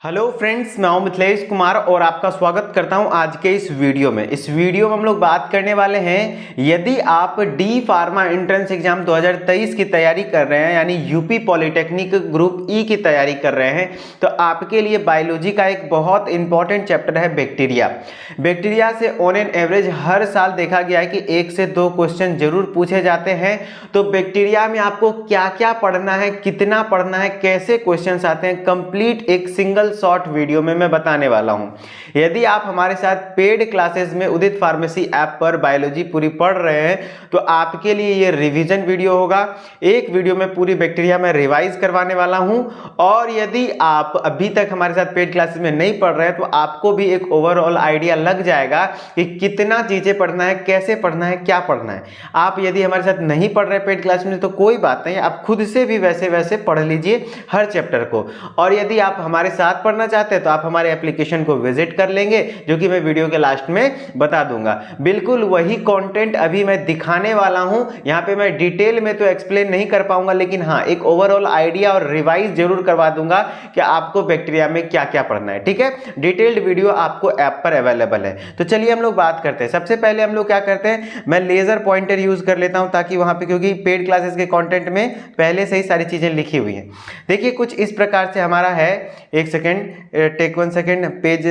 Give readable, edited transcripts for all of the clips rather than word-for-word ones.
Hello friends, मैं हूं मिथिलेश कुमार और आपका स्वागत करता हूं आज के इस वीडियो में। इस वीडियो में हम लोग बात करने वाले हैं, यदि आप डी फार्मा एंट्रेंस एग्जाम 2023 की तैयारी कर रहे हैं, यानी यूपी पॉलिटेक्निक ग्रुप ई की तैयारी कर रहे हैं, तो आपके लिए बायोलॉजी का एक बहुत इंपॉर्टेंट चैप्टर है बैक्टीरिया। बैक्टीरिया से ऑन एन एवरेज हर साल देखा गया है कि 1 से 2 क्वेश्चन जरूर पूछे जाते हैं। तो बैक्टीरिया में आपको क्या क्या पढ़ना है, कितना पढ़ना है, कैसे क्वेश्चन आते हैं, कंप्लीट एक सिंगल शॉर्ट वीडियो में मैं बताने वाला हूं। यदि आप हमारे साथ पेड क्लासेस में उदित फार्मेसी ऐप पर बायोलॉजी पूरी पढ़ रहे हैं तो आपके लिए ये रिवीजन वीडियो होगा। एक वीडियो में पूरी बैक्टीरिया में रिवाइज करवाने वाला हूं। और यदि आप अभी तक हमारे साथ पेड क्लासेस में नहीं पढ़ रहे हैं तो आपको भी एक ओवरऑल आइडिया लग जाएगा कि कितना चीजें पढ़ना है, कैसे पढ़ना है, क्या पढ़ना है। आप यदि हमारे साथ नहीं पढ़ रहे पेड क्लास में तो कोई बात नहीं, आप खुद से भी वैसे वैसे पढ़ लीजिए हर चैप्टर को। और यदि आप हमारे साथ पढ़ना चाहते हैं तो आप हमारे एप्लीकेशन को विजिट कर लेंगे, जो कि मैं वीडियो के लास्ट में बता दूंगा। बिल्कुल वही कंटेंट अभी मैं दिखाने वाला हूं। यहां पे मैं डिटेल में तो एक्सप्लेन नहीं कर पाऊंगा, लेकिन हाँ एक ओवरऑल आइडिया और रिवाइज जरूर करवा दूंगा कि आपको बैक्टीरिया में क्या क्या पढ़ना है। ठीक है, डिटेल्ड वीडियो आपको ऐप पर अवेलेबल है। तो चलिए हम लोग बात करते हैं। सबसे पहले हम लोग क्या करते हैं, मैं लेजर पॉइंटर यूज कर लेता हूं ताकि वहां पे, क्योंकि पेड क्लासेस के कंटेंट में पहले से ही सारी चीजें लिखी हुई हैं। देखिए कुछ इस प्रकार से हमारा है, एक second, take 1 second, page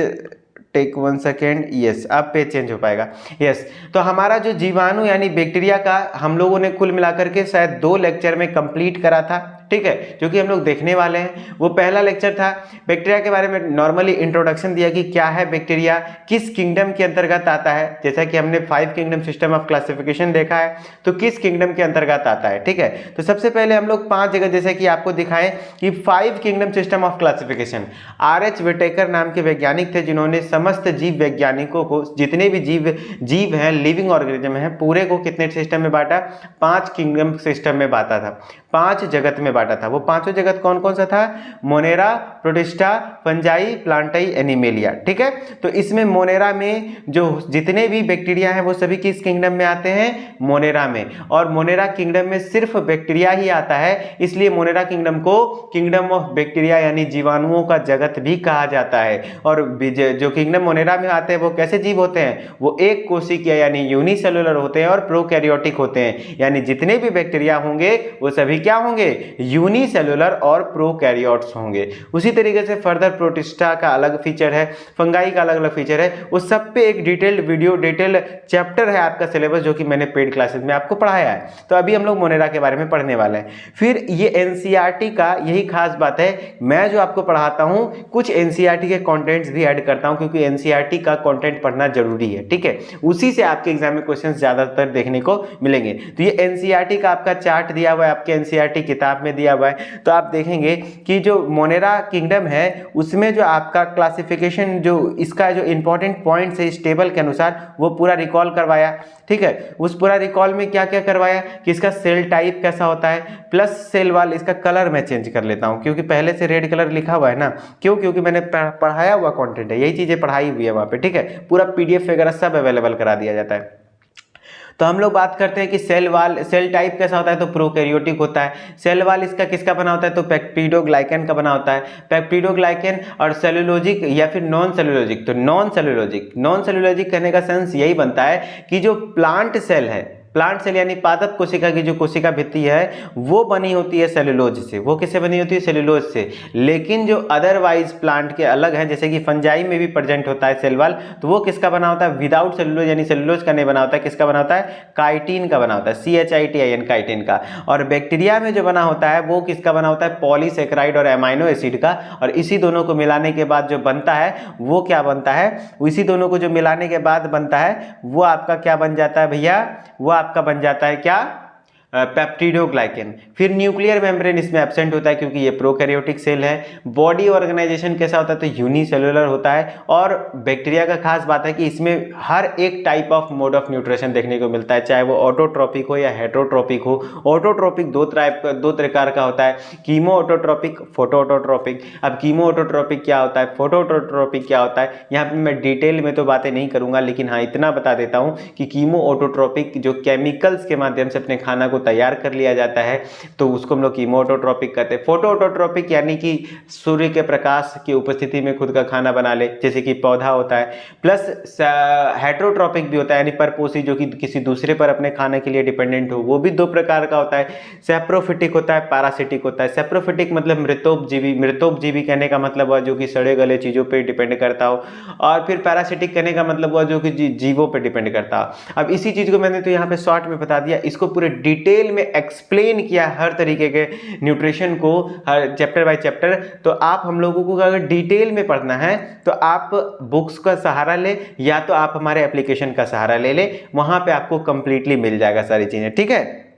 take 1 second, yes अब पेज चेंज हो पाएगा। यस, तो हमारा जो जीवाणु यानी बैक्टीरिया का हम लोगों ने कुल मिलाकर के शायद 2 लेक्चर में कंप्लीट करा था। ठीक है, जो कि हम लोग देखने वाले हैं। वो पहला लेक्चर था बैक्टीरिया के बारे में, नॉर्मली इंट्रोडक्शन दिया कि क्या है बैक्टीरिया, किस किंगडम के अंतर्गत आता है। जैसा कि हमने 5 किंगडम सिस्टम ऑफ क्लासिफिकेशन देखा है, तो किस किंगडम के अंतर्गत आता है। ठीक है, तो सबसे पहले हम लोग 5 जगह जैसे कि आपको दिखाएं कि 5 kingdom system of classification. R.H. Whittaker नाम के वैज्ञानिक थे जिन्होंने समस्त जीव वैज्ञानिकों को, जितने भी जीव हैं, लिविंग ऑर्गेनिज्म हैं, पूरे को कितने सिस्टम में बांटा, 5 किंगडम सिस्टम में बांटा था, 5 जगत में बांटा था। वो पांचों जगत कौन कौन सा था, मोनेरा, प्रोटिस्टा, फंजाई, प्लांटाई, एनिमेलिया। ठीक है, तो इसमें मोनेरा में जो जितने भी बैक्टीरिया हैं वो सभी किस किंगडम में आते हैं, मोनेरा में। और मोनेरा किंगडम में सिर्फ बैक्टीरिया ही आता है, इसलिए मोनेरा किंगडम को किंगडम ऑफ बैक्टीरिया यानी जीवाणुओं का जगत भी कहा जाता है। और जो किंगडम मोनेरा में आते हैं वो कैसे जीव होते हैं, वो एक कोशिकीय यानी यूनिसेलुलर होते हैं और प्रोकैरियोटिक होते हैं। यानी जितने भी बैक्टीरिया होंगे वो सभी क्या होंगे, यूनिसेलुलर और प्रोकैरियोट्स होंगे। उसी तरीके से फर्दर प्रोटिस्टा का अलग फीचर है, फंगाई का अलग अलग फीचर है। उस सब पे एक डिटेल्ड वीडियो, डिटेल्ड चैप्टर है आपका सिलेबस, जो कि मैंने पेड क्लासेस में आपको पढ़ाया है। तो अभी हम लोग मोनेरा के बारे में पढ़ने वाले हैं। फिर ये एनसीईआरटी का यही खास बात है, मैं जो आपको पढ़ाता हूं कुछ एनसीईआरटी के कंटेंट्स भी ऐड करता हूं, क्योंकि एनसीईआरटी का कंटेंट पढ़ना जरूरी है। ठीक है, उसी से आपके एग्जाम में क्वेश्चन ज्यादातर देखने को मिलेंगे। तो ये एनसीईआरटी का आपका चार्ट दिया हुआ है, आपके एनसीईआरटी किताब में दिया हुआ है। तो आप देखेंगे कि जो मोनेरा किंगडम है उसमें जो आपका क्लासिफिकेशन, जो इसका जो इंपॉर्टेंट पॉइंट्स है इस टेबल के अनुसार, वो पूरा रिकॉल करवाया। ठीक है, उस पूरा रिकॉल में क्या क्या करवाया कि इसका सेल टाइप कैसा होता है, प्लस सेल वाल, इसका कलर मैं चेंज कर लेता हूं क्योंकि पहले से रेड कलर लिखा हुआ है ना, क्योंकि मैंने पढ़ाया हुआ कंटेंट है, यही चीजें पढ़ाई हुई है वहां पे। ठीक है, पूरा पीडीएफ वगैरह सब अवेलेबल करा दिया जाता है। तो हम लोग बात करते हैं कि सेल टाइप कैसा होता है, तो प्रोकैरियोटिक होता है। सेल वाल इसका किसका बना होता है, तो पेप्टिडोग्लाइकन का बना होता है। पेप्टिडोग्लाइकन और सेलुलोजिक या फिर नॉन सेलुलोजिक। तो नॉन सेलुलोजिक कहने का सेंस यही बनता है कि जो प्लांट सेल है, प्लांट सेल यानी पादप कोशिका की जो कोशिका भित्ति है वो बनी होती है सेलुलोज से। वो किससे बनी होती है, सेलुलोज से। लेकिन जो अदरवाइज प्लांट के अलग हैं, जैसे कि फंजाई में भी प्रेजेंट होता है सेल वाल, तो वो किसका बना होता है, विदाउट सेलुलोज यानी सेलुलोज का नहीं बना होता है, किसका बना होता है, काइटिन का बना होता है, CHITIN, काइटिन का। और बैक्टीरिया में जो बना होता है वो किसका बना होता है, पॉलीसेकेराइड और एमाइनो एसिड का। और इसी दोनों को मिलाने के बाद जो बनता है वो क्या बनता है, इसी दोनों को जो मिलाने के बाद बनता है वो आपका क्या बन जाता है भैया, वो आपका बन जाता है क्या, पेप्टिडोग्लाइकन। फिर न्यूक्लियर मेम्ब्रेन इसमें एब्सेंट होता है क्योंकि ये प्रोकैरियोटिक सेल है। बॉडी ऑर्गेनाइजेशन कैसा होता है, तो यूनिसेलुलर होता है। और बैक्टीरिया का खास बात है कि इसमें हर एक type of mode of nutrition देखने को मिलता है, चाहे वो ऑटोट्रोपिक हो या हेटरोट्रोपिक हो। ऑटोट्रोपिक दो प्रकार का होता है, कीमो ऑटोट्रोपिक, फोटो ऑटोट्रोपिक। अब कीमो ऑटोट्रोपिक क्या होता है, फोटो ऑटोट्रोपिक क्या होता है, यहाँ पे मैं डिटेल में तो बातें नहीं करूंगा, लेकिन हाँ इतना बता देता हूँ कि कीमो ऑटोट्रोपिक जो केमिकल्स के माध्यम से अपने खाना को वो तैयार कर लिया जाता है, तो उसको हम लोग कीमोऑटोट्रोपिक कहते हैं। फोटोऑटोट्रोपिक यानी कि सूर्य के प्रकाश की उपस्थिति में खुद का खाना बना ले, जैसे कि पौधा होता है। प्लस हेटेरोट्रोपिक भी होता है, यानी परपोषी, जो कि किसी दूसरे पर अपने खाने के लिए डिपेंडेंट हो, वो भी दो प्रकार का होता है। सैप्रोफिटिक होता है, पैरासिटिक होता है। सैप्रोफिटिक मतलब मृतोपजीवी, मृतोपजीवी कहने का मतलब हुआ जो कि सड़े गले चीजों पर डिपेंड करता हो, और फिर पैरासिटिक कहने का मतलब हुआ जो कि जीवों पर डिपेंड करता हो। अब इसी चीज को मैंने तो यहाँ पे शॉर्ट में बता दिया, इसको पूरे डिटेल में एक्सप्लेन किया हर तरीके के न्यूट्रिशन को, हर चैप्टर बाय चैप्टर। तो आप हम लोगों को अगर डिटेल में पढ़ना है तो आप बुक्स का सहारा ले, या तो आप हमारे एप्लीकेशन का सहारा ले ले, वहां पे आपको कंप्लीटली मिल जाएगा सारी चीजें, ठीक है।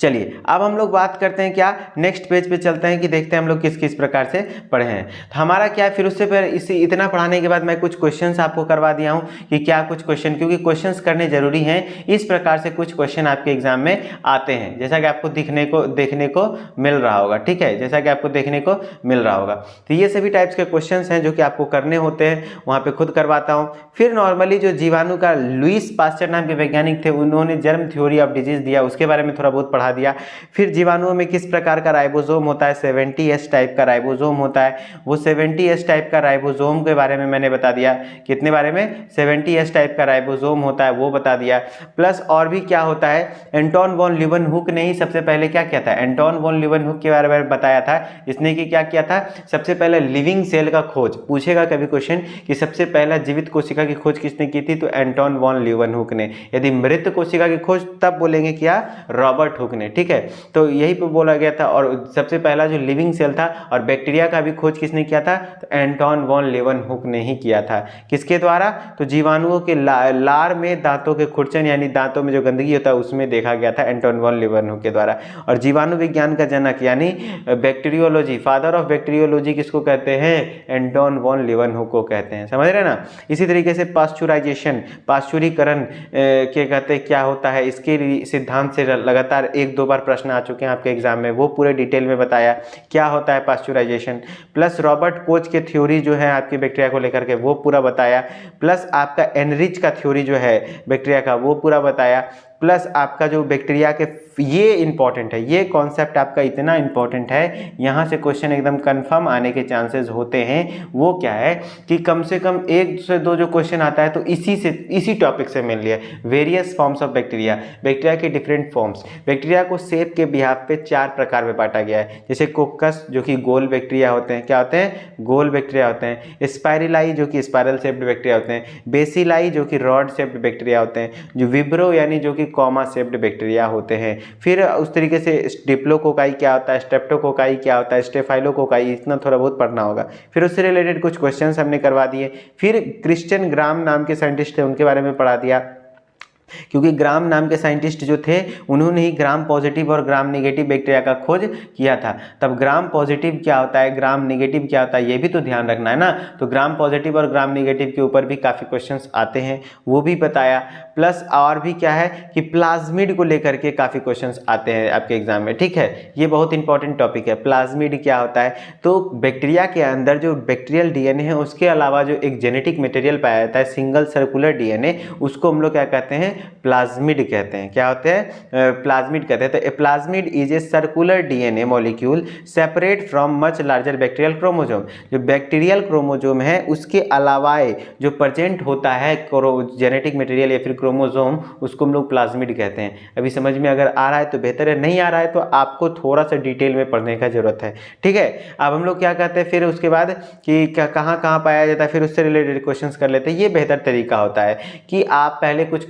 चलिए अब हम लोग बात करते हैं क्या, नेक्स्ट पेज पे चलते हैं कि देखते हैं हम लोग किस किस प्रकार से पढ़े हैं। तो हमारा क्या है, फिर उससे पहले इसे इतना पढ़ाने के बाद मैं कुछ क्वेश्चंस आपको करवा दिया हूं कि क्या कुछ क्वेश्चन, क्योंकि क्वेश्चंस करने जरूरी हैं। इस प्रकार से कुछ क्वेश्चन आपके एग्जाम में आते हैं, जैसा कि आपको देखने को मिल रहा होगा, ठीक है, जैसा कि आपको देखने को मिल रहा होगा। तो ये सभी टाइप्स के क्वेश्चन हैं जो कि आपको करने होते हैं, वहां पे खुद करवाता हूँ। फिर नॉर्मली जो जीवाणु का लुईस पास्चर नाम के वैज्ञानिक थे, उन्होंने जर्म थ्योरी ऑफ डिजीज दिया, उसके बारे में थोड़ा बहुत पढ़ा दिया। फिर जीवाणुओं में किस प्रकार का राइबोसोम होता है, 70S टाइप का राइबोसोम होता है, वो 70S टाइप का राइबोसोम के बारे में मैंने बता दिया। कितने बारे में, 70S टाइप का राइबोसोम होता है वो बता दिया। प्लस और भी क्या होता है, एंटोन वॉन लीeuwenhoek ने ही सबसे पहले क्या किया था, एंटोन वॉन लीeuwenhoek के बारे में बताया था। इसने कि क्या किया था, सबसे पहले लिविंग सेल का खोज, पूछेगा कभी क्वेश्चन कि सबसे पहला जीवित कोशिका की खोज किसने की थी, तो एंटोन वॉन लीeuwenhoek ने। यदि मृत कोशिका की खोज तब बोलेंगे क्या, रॉबर्ट हुक ने, ठीक है। तो यही पे बोला गया था। और सबसे पहला जो लिविंग सेल था और बैक्टीरिया का भी खोज किसने किया था, तो एंटोन वॉन लीeuwenhoek ने ही किया था। किसके द्वारा, तो जीवाणुओं के लार में दांतों के खुरचन, यानी दांतों में जो गंदगी होता है उसमें देखा गया था एंटोन वॉन लीeuwenhoek के द्वारा। और जीवाणु विज्ञान का जनक यानी बैक्टीरियोलॉजी, फादर ऑफ बैक्टीरियोलॉजी किसको कहते हैं, एंटोन वॉन लीeuwenhoek को कहते हैं, समझ रहे ना। इसी तरीके से पाश्चुराइजेशन, पाश्चुरीकरण के कहते क्या होता है, इसके सिद्धांत से लगातार 1-2 बार प्रश्न आ चुके हैं आपके एग्जाम में, वो पूरे डिटेल में बताया क्या होता है पाश्चुराइजेशन। प्लस रॉबर्ट कोच के थ्योरी जो है आपकी बैक्टीरिया को लेकर के वो पूरा बताया। प्लस आपका एनरिच का थ्योरी जो है बैक्टीरिया का वो पूरा बताया। प्लस आपका जो बैक्टीरिया के, ये इंपॉर्टेंट है, ये कॉन्सेप्ट आपका इतना इंपॉर्टेंट है, यहाँ से क्वेश्चन एकदम कंफर्म आने के चांसेस होते हैं। वो क्या है कि कम से कम 1 से 2 जो क्वेश्चन आता है तो इसी टॉपिक से मिल लिया, various forms of bacteria, bacteria के डिफरेंट फॉर्म्स। बैक्टीरिया को शेप के बिहाफ पे 4 प्रकार में बांटा गया है, जैसे कोकस जो कि गोल बैक्टीरिया होते हैं, क्या होते हैं, गोल बैक्टीरिया होते हैं। स्पाइरलाई जो कि स्पाइरल शेप्ड बैक्टीरिया होते हैं। बेसिलाई जो कि रॉड शेप्ड बैक्टीरिया होते हैं। जो विब्रो यानी जो कि कॉमा शेप्ड बैक्टीरिया होते हैं। फिर उस तरीके से डिप्लोकोकाई क्या होता है, स्ट्रेप्टोकोकाई क्या होता है, स्टेफाइलोकोकाई, इतना थोड़ा बहुत पढ़ना होगा। फिर उससे रिलेटेड कुछ क्वेश्चंस हमने करवा दिए। फिर क्रिश्चियन ग्राम नाम के साइंटिस्ट थे, उनके बारे में पढ़ा दिया, क्योंकि ग्राम नाम के साइंटिस्ट जो थे उन्होंने ही ग्राम पॉजिटिव और ग्राम नेगेटिव बैक्टीरिया का खोज किया था। तब ग्राम पॉजिटिव क्या होता है, ग्राम नेगेटिव क्या होता है, ये भी तो ध्यान रखना है ना। तो ग्राम पॉजिटिव और ग्राम नेगेटिव के ऊपर भी काफ़ी क्वेश्चंस आते हैं, वो भी बताया। प्लस और भी क्या है कि प्लाज्मिड को लेकर के काफ़ी क्वेश्चंस आते हैं आपके एग्जाम में, ठीक है। ये बहुत इंपॉर्टेंट टॉपिक है, प्लाज्मिड क्या होता है। तो बैक्टीरिया के अंदर जो बैक्टीरियल डीएनए है उसके अलावा जो एक जेनेटिक मटेरियल पाया जाता है, सिंगल सर्कुलर डीएनए, उसको हम लोग क्या कहते हैं, प्लाज्मिड कहते हैं। क्या होते हैं, प्लाज्मिड कहते हैं। तो a plasmid is a circular DNA molecule separate from much larger bacterial chromosome. जो बैक्टीरियल क्रोमोसोम है उसके अलावा जो प्रेजेंट होता है जेनेटिक मटेरियल या फिर क्रोमोसोम, उसको हम लोग प्लाज्मिड कहते हैं। अभी समझ में अगर आ रहा है तो बेहतर है, नहीं आ रहा है तो आपको थोड़ा सा डिटेल में पढ़ने का जरूरत है, ठीक है। अब हम लोग क्या कहते हैं फिर उसके बाद कि कहाँ कहाँ पाया जाता है, फिर उससे रिलेटेड क्वेश्चंस कर लेते हैं। ये बेहतर तरीका होता है कि आप पहले कुछ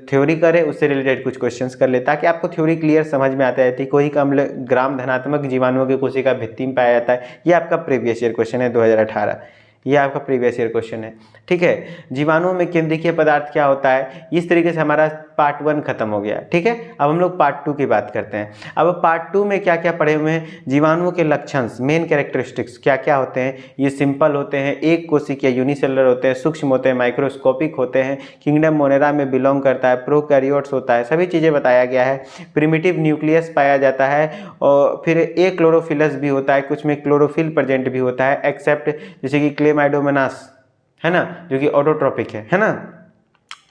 थ्योरी करें, उससे रिलेटेड कुछ क्वेश्चंस कर ले, ताकि आपको थ्योरी क्लियर समझ में आता है। कोई का ग्राम धनात्मक जीवाणुओं की कोशिका भित्ति में पाया जाता है। ये आपका प्रीवियस ईयर क्वेश्चन है 2018, ये आपका प्रीवियस ईयर क्वेश्चन है, ठीक है। जीवाणुओं में केंद्रीय पदार्थ क्या होता है। इस तरीके से हमारा पार्ट 1 खत्म हो गया, ठीक है। अब हम लोग पार्ट 2 की बात करते हैं। अब पार्ट 2 में क्या क्या पढ़े हुए हैं, जीवाणुओं के लक्षण, मेन कैरेक्टरिस्टिक्स क्या क्या होते हैं। ये सिंपल होते हैं, एक कोशिकीय यूनिसेलुलर होते हैं, सूक्ष्म होते हैं, माइक्रोस्कोपिक होते हैं, किंगडम मोनेरा में बिलोंग करता है, प्रोकैरियोट्स होता है, सभी चीज़ें बताया गया है। प्रिमिटिव न्यूक्लियस पाया जाता है, और फिर ए क्लोरोफिलस भी होता है, कुछ में क्लोरोफिल प्रेजेंट भी होता है, एक्सेप्ट जैसे कि क्लेमाइडोमोनास है ना, जो कि ऑटोट्रोपिक है ना।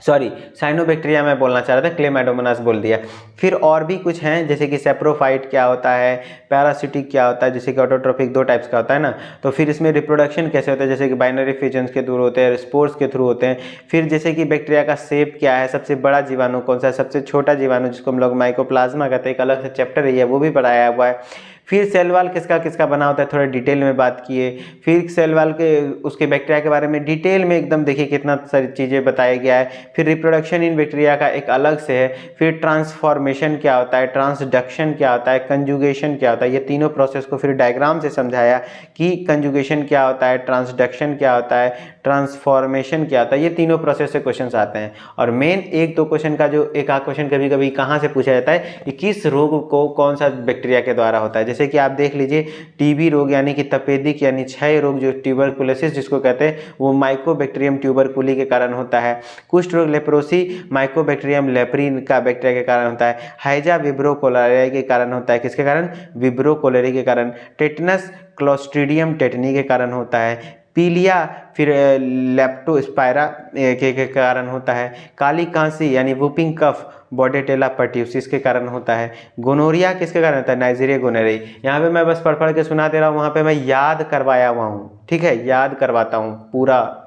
सॉरी साइनोबैक्टीरिया मैं बोलना चाह रहा था, क्लेमाइडोमोनास बोल दिया। फिर और भी कुछ हैं जैसे कि सेप्रोफाइट क्या होता है, पैरासिटिक क्या होता है, जैसे कि ऑटोट्रोफिक 2 टाइप्स का होता है ना। तो फिर इसमें रिप्रोडक्शन कैसे होता है, जैसे कि बाइनरी फिजन्स के थ्रू होते हैं, स्पोर्स के थ्रू होते हैं। फिर जैसे कि बैक्टीरिया का शेप क्या है, सबसे बड़ा जीवाणु कौन सा है, सबसे छोटा जीवाणु जिसको हम लोग माइकोप्लाज्मा कहते हैं, एक अलग से चैप्टर है वो भी पढ़ाया हुआ है। फिर सेल वाल किसका किसका बना होता है थोड़ा डिटेल में बात किए। फिर सेल वाल के उसके बैक्टीरिया के बारे में डिटेल में एकदम देखिए कितना सारी चीज़ें बताया गया है। फिर रिप्रोडक्शन इन बैक्टीरिया का एक अलग से है। फिर ट्रांसफॉर्मेशन क्या होता है, ट्रांसडक्शन क्या होता है, कंजुगेशन क्या होता है, ये तीनों प्रोसेस को फिर डायग्राम से समझाया कि कंजुगेशन क्या होता है, ट्रांसडक्शन क्या होता है, ट्रांसफॉर्मेशन क्या होता है। ये तीनों प्रोसेस से क्वेश्चन आते हैं। और मेन एक दो क्वेश्चन का जो एक आध क्वेश्चन कभी कभी कहाँ से पूछा जाता है कि किस रोग को कौन सा बैक्टीरिया के द्वारा होता है। जैसे कि आप देख लीजिए टीबी रोग यानी कि तपेदिक यानी क्षय रोग जो ट्यूबरकुलोसिस जिसको कहते हैं वो माइकोबैक्टीरियम ट्यूबरकुली के कारण होता है। कुष्ठ रोग लेप्रोसी माइकोबैक्टीरियम लेप्री का बैक्टीरिया के कारण होता है। हैजा विब्रो कोलेराई के कारण होता है, किसके कारण, विब्रो कोलेरी के कारण। टेटनस क्लोस्ट्रीडियम टेटनी के कारण होता है। पीलिया फिर लेप्टोस्पायरा के कारण होता है। काली कांसी यानी वुपिंग कफ बॉडेटेला पर्ट्यूसिस के कारण होता है। गोनोरिया किसके कारण होता है, नाइजीरिया गोनोरी। यहाँ पे मैं बस पढ़ पढ़ के सुना दे रहा हूँ, वहाँ पे मैं याद करवाया हुआ हूँ, ठीक है, याद करवाता हूँ पूरा।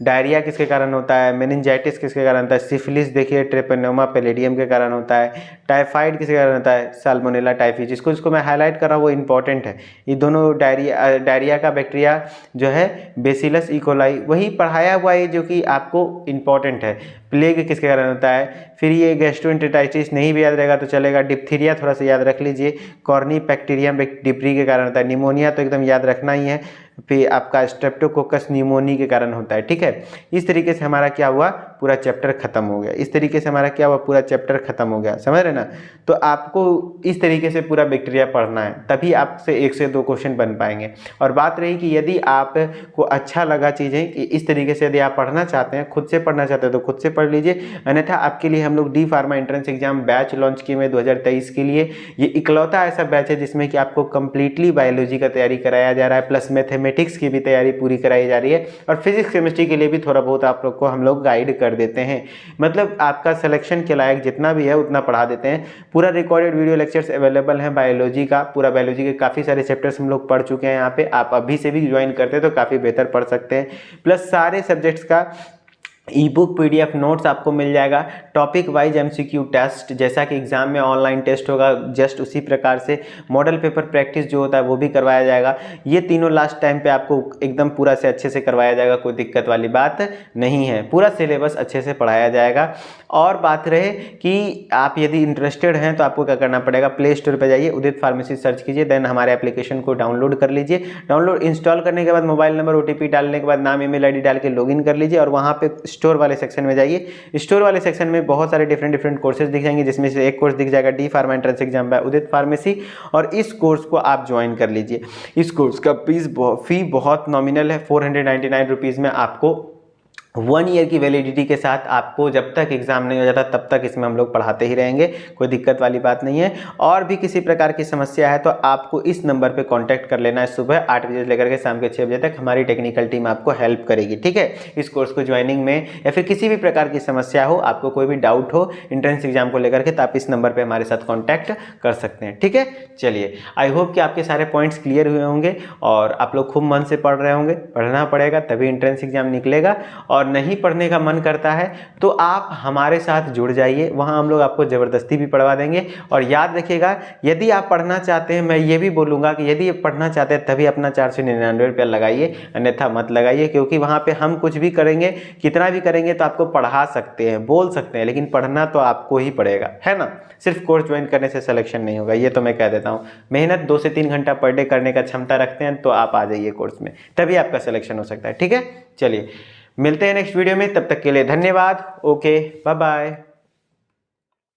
डायरिया किसके कारण होता है, मेनिंजाइटिस किसके कारण होता है, सिफिलिस देखिए ट्रेपेनोमा पैलिडियम के कारण होता है। टाइफाइड किसके कारण होता है, साल्मोनेला टाइफी। जिसको मैं हाईलाइट कर रहा हूँ वो इंपॉर्टेंट है। ये दोनों डायरिया का बैक्टीरिया जो है बेसिलस इकोलाई वही पढ़ाया हुआ है जो कि आपको इंपॉर्टेंट है। प्लेग किसके कारण होता है, फिर ये गैस्ट्रोएंटेराइटिस नहीं भी याद रहेगा तो चलेगा। डिप्थीरिया थोड़ा सा याद रख लीजिए, कॉर्नीबैक्टीरियम डिप्री के कारण होता है। निमोनिया तो एकदम याद रखना ही है। फिर आपका स्ट्रेप्टोकोकस निमोनी के कारण होता है, ठीक है। इस तरीके से हमारा क्या हुआ, पूरा चैप्टर खत्म हो गया। इस तरीके से हमारा क्या हुआ, पूरा चैप्टर खत्म हो गया, समझ रहे ना। तो आपको इस तरीके से पूरा बैक्टीरिया पढ़ना है, तभी आपसे 1 से 2 क्वेश्चन बन पाएंगे। और बात रही कि यदि आपको अच्छा लगा चीज़ें कि इस तरीके से यदि आप पढ़ना चाहते हैं, खुद से पढ़ना चाहते हैं तो खुद से पढ़ लीजिए। अन्यथा आपके लिए हम लोग D pharma entrance exam batch launch किए हुए 2023 के लिए। ये इकलौता ऐसा बैच है जिसमें कि आपको कंप्लीटली बायोलॉजी का तैयारी कराया जा रहा है, प्लस मैथमेटिक्स की भी तैयारी पूरी कराई जा रही है, और फिजिक्स केमिस्ट्री के लिए भी थोड़ा बहुत आप लोग को हम लोग गाइड कर देते हैं। मतलब आपका सिलेक्शन के लायक जितना भी है उतना पढ़ा देते हैं। पूरा रिकॉर्डेड वीडियो लेक्चर्स अवेलेबल है बायोलॉजी का, पूरा बायोलॉजी के काफ़ी सारे चैप्टर्स हम लोग पढ़ चुके हैं यहाँ पे। आप अभी से भी ज्वाइन करते हैं तो काफ़ी बेहतर पढ़ सकते हैं। प्लस सारे सब्जेक्ट्स का ई बुक PDF नोट्स आपको मिल जाएगा। टॉपिक वाइज MCQ टेस्ट, जैसा कि एग्जाम में ऑनलाइन टेस्ट होगा जस्ट उसी प्रकार से मॉडल पेपर प्रैक्टिस जो होता है वो भी करवाया जाएगा। ये तीनों लास्ट टाइम पे आपको एकदम पूरा से अच्छे से करवाया जाएगा, कोई दिक्कत वाली बात नहीं है। पूरा सिलेबस अच्छे से पढ़ाया जाएगा। और बात रहे कि आप यदि इंटरेस्टेड हैं तो आपको क्या करना पड़ेगा, प्ले स्टोर पर जाइए, उदित फार्मेसी सर्च कीजिए, देन हमारे एप्लीकेशन को डाउनलोड कर लीजिए। डाउनलोड इंस्टॉल करने के बाद मोबाइल नंबर OTP डालने के बाद नाम ईमेल ID डाल के लॉगिन कर लीजिए, और वहाँ पे स्टोर वाले सेक्शन में जाइए। स्टोर वाले सेक्शन में बहुत सारे डिफरेंट कोर्सेज दिख जाएंगे, जिसमें से एक कोर्स दिख जाएगा D pharma entrance exam by Udit pharmacy, और इस कोर्स को आप ज्वाइन कर लीजिए। इस कोर्स का फी बहुत नॉमिनल है, 499 रुपीज़ में आपको 1 ईयर की वैलिडिटी के साथ आपको जब तक एग्जाम नहीं हो जाता तब तक इसमें हम लोग पढ़ाते ही रहेंगे, कोई दिक्कत वाली बात नहीं है। और भी किसी प्रकार की समस्या है तो आपको इस नंबर पे कांटेक्ट कर लेना है। सुबह 8 बजे से लेकर के शाम के 6 बजे तक हमारी टेक्निकल टीम आपको हेल्प करेगी, ठीक है। इस कोर्स को ज्वाइनिंग में या फिर किसी भी प्रकार की समस्या हो, आपको कोई भी डाउट हो एंट्रेंस एग्जाम को लेकर के, तो आप इस नंबर पर हमारे साथ कॉन्टैक्ट कर सकते हैं, ठीक है। चलिए, आई होप कि आपके सारे पॉइंट्स क्लियर हुए होंगे और आप लोग खूब मन से पढ़ रहे होंगे। पढ़ना पड़ेगा तभी एंट्रेंस एग्जाम निकलेगा, और नहीं पढ़ने का मन करता है तो आप हमारे साथ जुड़ जाइए, वहां हम लोग आपको ज़बरदस्ती भी पढ़वा देंगे। और याद रखिएगा, यदि आप पढ़ना चाहते हैं, मैं ये भी बोलूँगा कि यदि आप पढ़ना चाहते हैं तभी अपना 499 रुपया लगाइए, अन्यथा मत लगाइए, क्योंकि वहाँ पे हम कुछ भी करेंगे, कितना भी करेंगे तो आपको पढ़ा सकते हैं, बोल सकते हैं, लेकिन पढ़ना तो आपको ही पड़ेगा, है ना। सिर्फ कोर्स ज्वाइन करने से सिलेक्शन नहीं होगा, ये तो मैं कह देता हूँ। मेहनत 2 से 3 घंटा पर डे करने का क्षमता रखते हैं तो आप आ जाइए कोर्स में, तभी आपका सिलेक्शन हो सकता है, ठीक है। चलिए, मिलते हैं नेक्स्ट वीडियो में, तब तक के लिए धन्यवाद। Okay, bye bye.